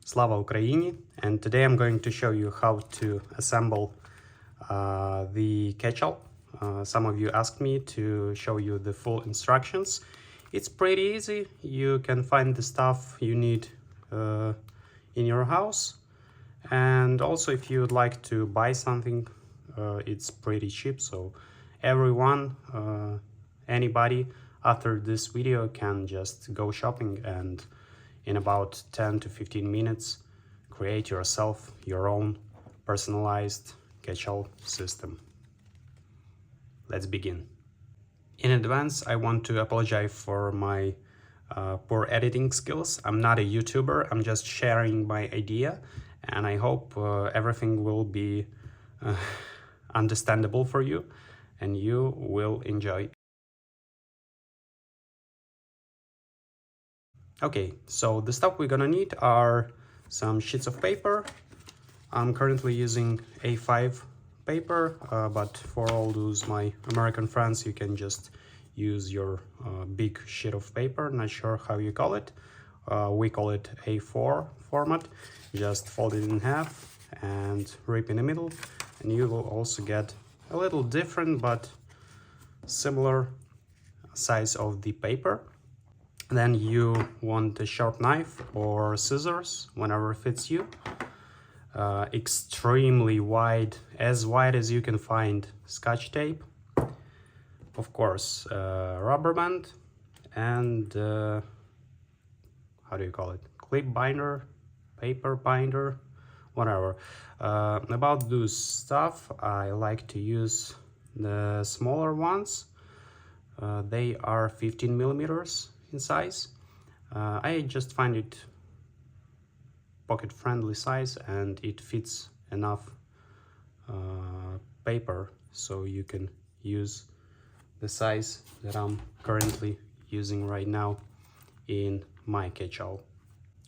Slava Ukraini, and today I'm going to show you how to assemble the catch-all. Some of you asked me to show you the full instructions. It's pretty easy. You can find the stuff you need in your house, and also if you would like to buy something, it's pretty cheap, so everyone, anybody after this video can just go shopping and in about 10 to 15 minutes create yourself your own personalized catch-all system. Let's begin. In advance, I want to apologize for my poor editing skills. I'm not a YouTuber, I'm just sharing my idea, and I hope everything will be understandable for you and you will enjoy. Okay, so the stuff we're gonna need are some sheets of paper. I'm currently using A5 paper, but for all those my American friends, you can just use your big sheet of paper. Not sure how you call it. We call it A4 format. Just fold it in half and rip in the middle, and you will also get a little different but similar size of the paper. Then you want a sharp knife or scissors, whenever fits you. Extremely wide as you can find Scotch tape. Of course, rubber band and how do you call it? Clip binder, paper binder, whatever. About those stuff, I like to use the smaller ones. They are 15 millimeters in size. I just find it pocket friendly size, and it fits enough paper so you can use the size that I'm currently using right now in my catch-all.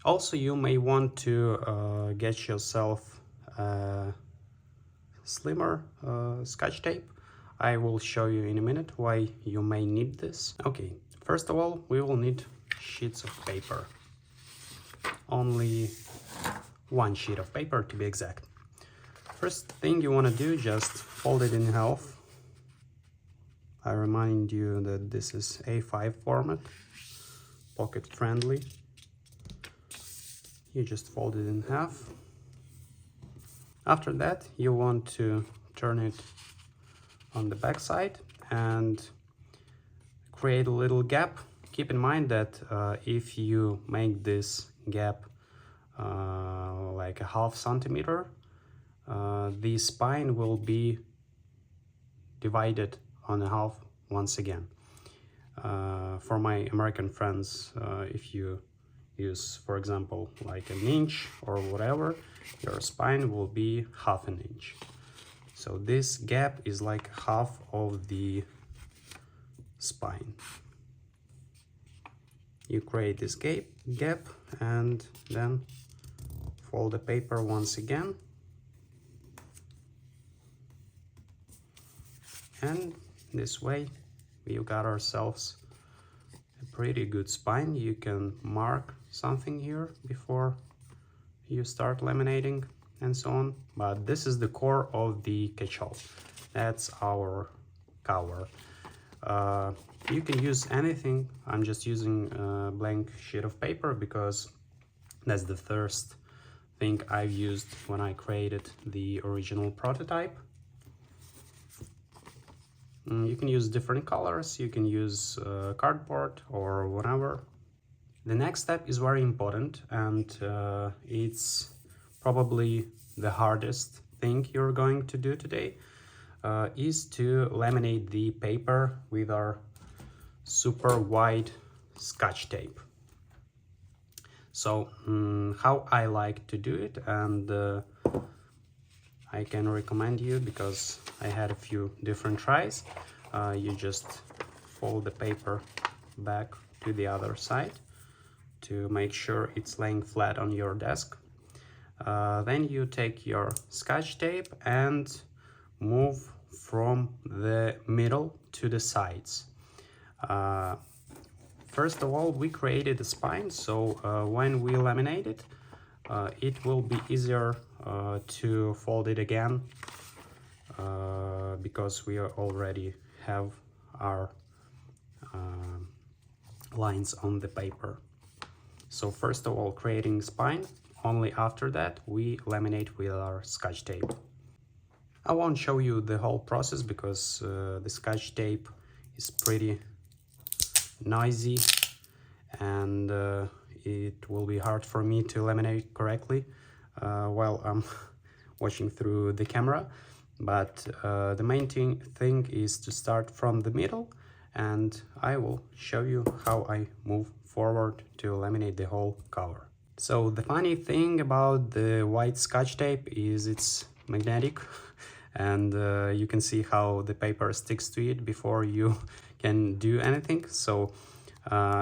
Also, you may want to get yourself slimmer Scotch tape. I will show you in a minute why you may need this. Okay, first of all, we will need sheets of paper. Only one sheet of paper to be exact. First thing you want to do, just fold it in half. I remind you that this is A5 format, pocket friendly. You just fold it in half. After that, you want to turn it on the back side and create a little gap. Keep in mind that if you make this gap like a half centimeter, the spine will be divided on a half once again. For my American friends, if you use, for example, like an inch or whatever, your spine will be half an inch. So this gap is like half of the spine. You create this gap and then fold the paper once again. And this way we got ourselves a pretty good spine. You can mark something here before you start laminating and so on, but this is the core of the catch-all. That's our cover. You can use anything. I'm just using a blank sheet of paper because that's the first thing I've used when I created the original prototype. You can use different colors, you can use cardboard or whatever. The next step is very important, and it's probably the hardest thing you're going to do today, is to laminate the paper with our super wide Scotch tape. So how I like to do it, and I can recommend you because I had a few different tries. You just fold the paper back to the other side to make sure it's laying flat on your desk. Then you take your Scotch tape and move from the middle to the sides. First of all, we created a spine, so when we laminate it, it will be easier to fold it again because we already have our lines on the paper. So first of all, creating spine, only after that we laminate with our Scotch tape. I won't show you the whole process because the Scotch tape is pretty noisy and it will be hard for me to laminate correctly while I'm watching through the camera. But the main thing is to start from the middle, and I will show you how I move forward to laminate the whole cover. So the funny thing about the white Scotch tape is it's magnetic and you can see how the paper sticks to it before you can do anything. So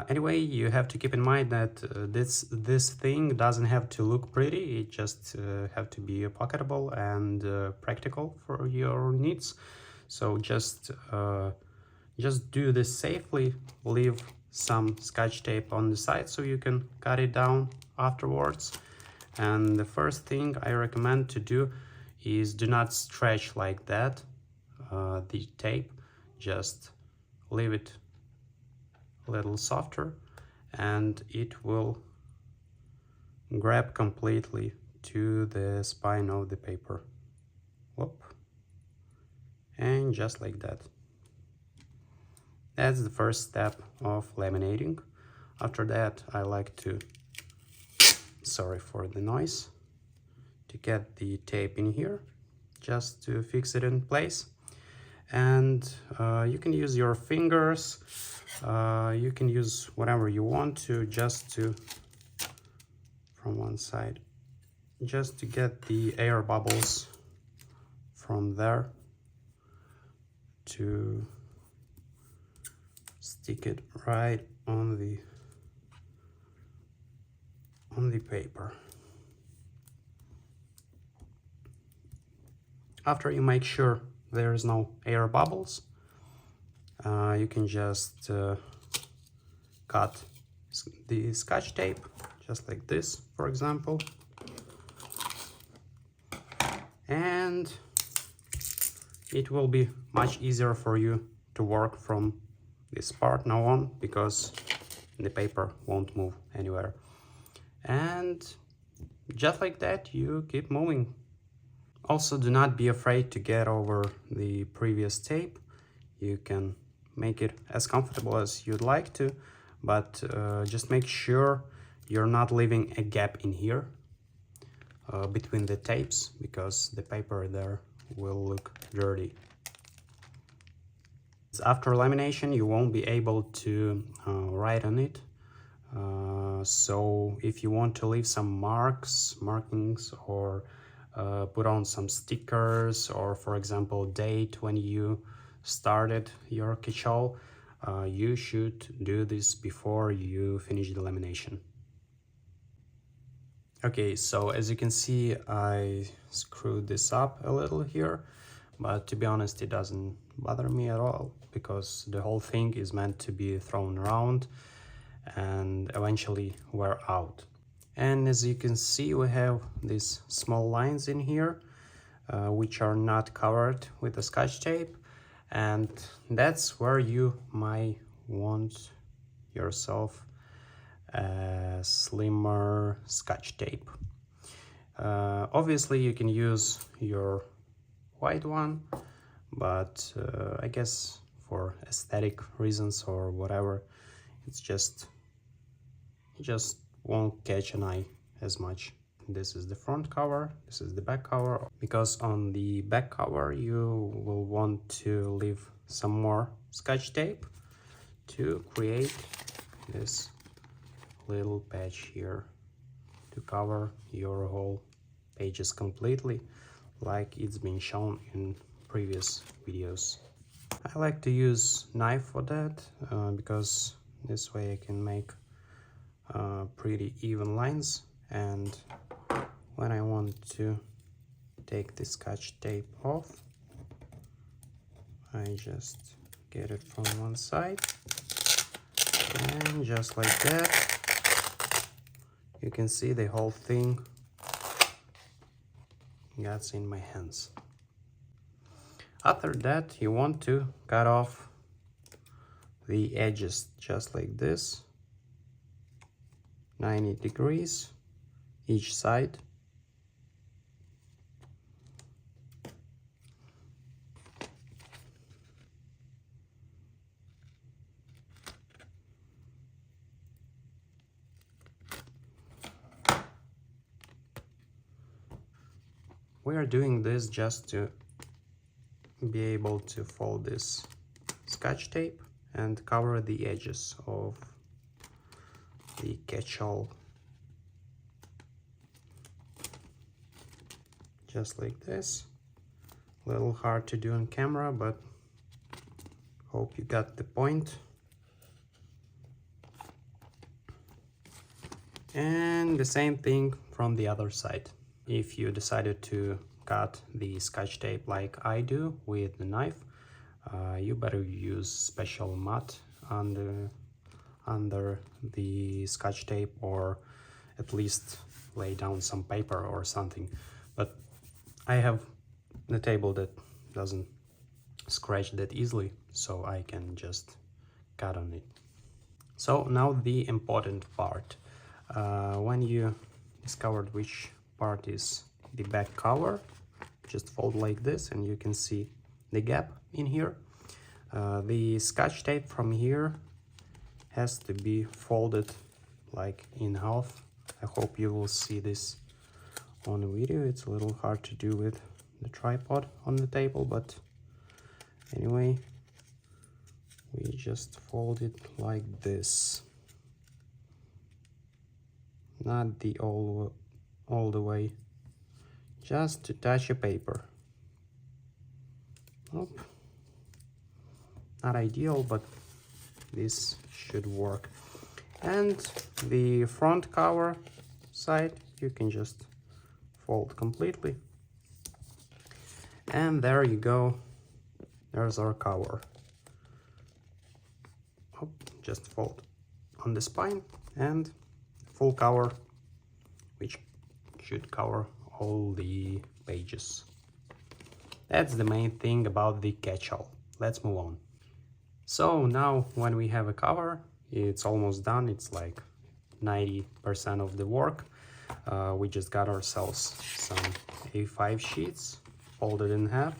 anyway, you have to keep in mind that this thing doesn't have to look pretty. It just have to be pocketable and practical for your needs. So just do this safely. Leave some Scotch tape on the side so you can cut it down afterwards. And the first thing I recommend to do is do not stretch like that the tape. Just leave it a little softer and it will grab completely to the spine of the paper. Whoop. And just like that. That's the first step of laminating. After that, I like to, sorry for the noise, to get the tape in here just to fix it in place. And you can use your fingers, you can use whatever you want to, just to, from one side, just to get the air bubbles from there to stick it right on the paper. After you make sure there is no air bubbles, you can just cut the Scotch tape just like this, for example, and it will be much easier for you to work from this part now on, because the paper won't move anywhere. And just like that, you keep moving. Also, do not be afraid to get over the previous tape. You can make it as comfortable as you'd like to, but just make sure you're not leaving a gap in here between the tapes, because the paper there will look dirty. After lamination, you won't be able to write on it. So if you want to leave some markings, or put on some stickers, or for example date when you started your catch-all, you should do this before you finish the lamination. Okay, so as you can see, I screwed this up a little here, but to be honest, it doesn't bother me at all, because the whole thing is meant to be thrown around and eventually wear out. And as you can see, we have these small lines in here which are not covered with the Scotch tape, and that's where you might want yourself a slimmer Scotch tape. Obviously you can use your white one, but I guess for aesthetic reasons or whatever, it just won't catch an eye as much. This is the front cover, this is the back cover, because on the back cover you will want to leave some more Scotch tape to create this little patch here to cover your whole pages completely, like it's been shown in previous videos. I like to use knife for that because this way I can make pretty even lines, and when I want to take the Scotch tape off, I just get it from one side, and just like that, you can see the whole thing gets in my hands. After that, you want to cut off the edges just like this, 90 degrees each side. We are doing this just to be able to fold this Scotch tape and cover the edges of the catch-all, just like this. A little hard to do on camera, but hope you got the point. And the same thing from the other side. If you decided to cut the Scotch tape like I do with the knife, you better use special mat under the Scotch tape, or at least lay down some paper or something. But I have the table that doesn't scratch that easily, so I can just cut on it. So now the important part. When you discovered which part is the back cover, just fold like this and you can see the gap in here. The Scotch tape from here has to be folded like in half. I hope you will see this on the video. It's a little hard to do with the tripod on the table, but anyway, we just fold it like this, not the all the way, just to touch a paper. Nope. Not ideal, but this should work. And the front cover side you can just fold completely, and there you go, there's our cover. Just fold on the spine, and full cover, which should cover all the pages. That's the main thing about the catch-all. Let's move on. So now when we have a cover, it's almost done. It's like 90% of the work. We just got ourselves some A5 sheets, folded in half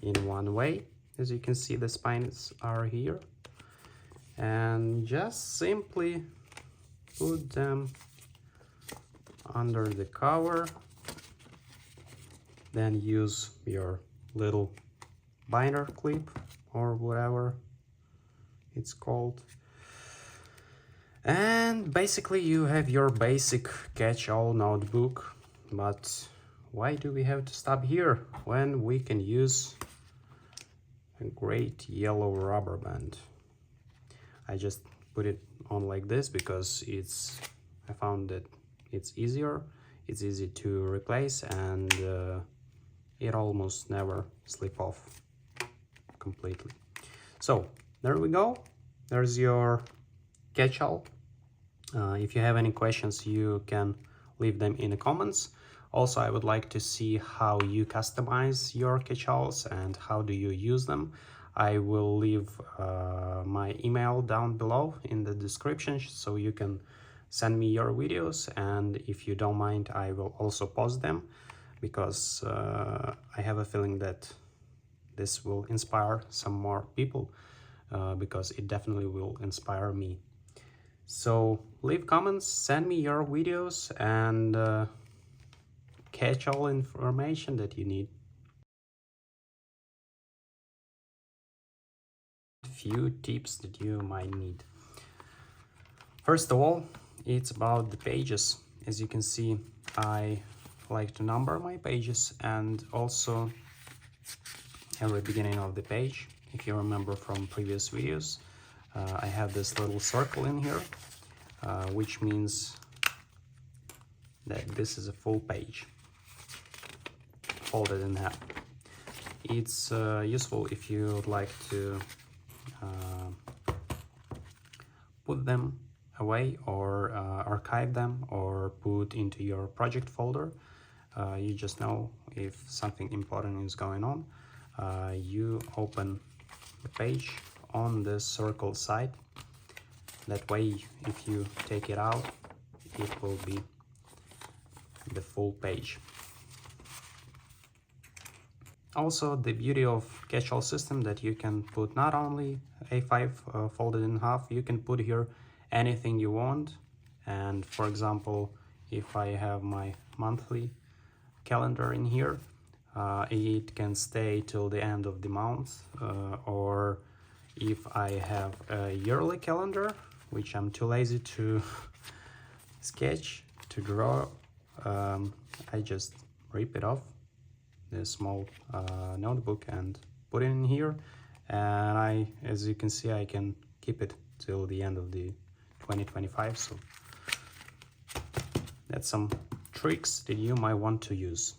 in one way. As you can see, the spines are here, and just simply put them under the cover. Then use your little binder clip or whatever it's called, and basically you have your basic catch-all notebook. But why do we have to stop here when we can use a great yellow rubber band? I just put it on like this because I found that it's easier, it's easy to replace, and it almost never slip off completely. So there we go, there's your catch-all. If you have any questions, you can leave them in the comments. Also, I would like to see how you customize your catch-alls and how do you use them. I will leave my email down below in the description, so you can send me your videos, and if you don't mind, I will also post them, because I have a feeling that this will inspire some more people, because it definitely will inspire me. So leave comments, send me your videos, and catch all information that you need. Few tips that you might need. First of all, it's about the pages. As you can see, I like to number my pages, and also every beginning of the page, if you remember from previous videos, I have this little circle in here, which means that this is a full page, folded in half. It's useful if you would like to put them away, or archive them, or put into your project folder. You just know if something important is going on. You open the page on the circle side. That way, if you take it out, it will be the full page. Also, the beauty of catch-all system that you can put not only A5 folded in half, you can put here anything you want. And for example, if I have my monthly calendar in here, it can stay till the end of the month, or if I have a yearly calendar, which I'm too lazy to sketch, to draw, I just rip it off the small notebook and put it in here, and as you can see, I can keep it till the end of the 2025. So that's some tricks that you might want to use.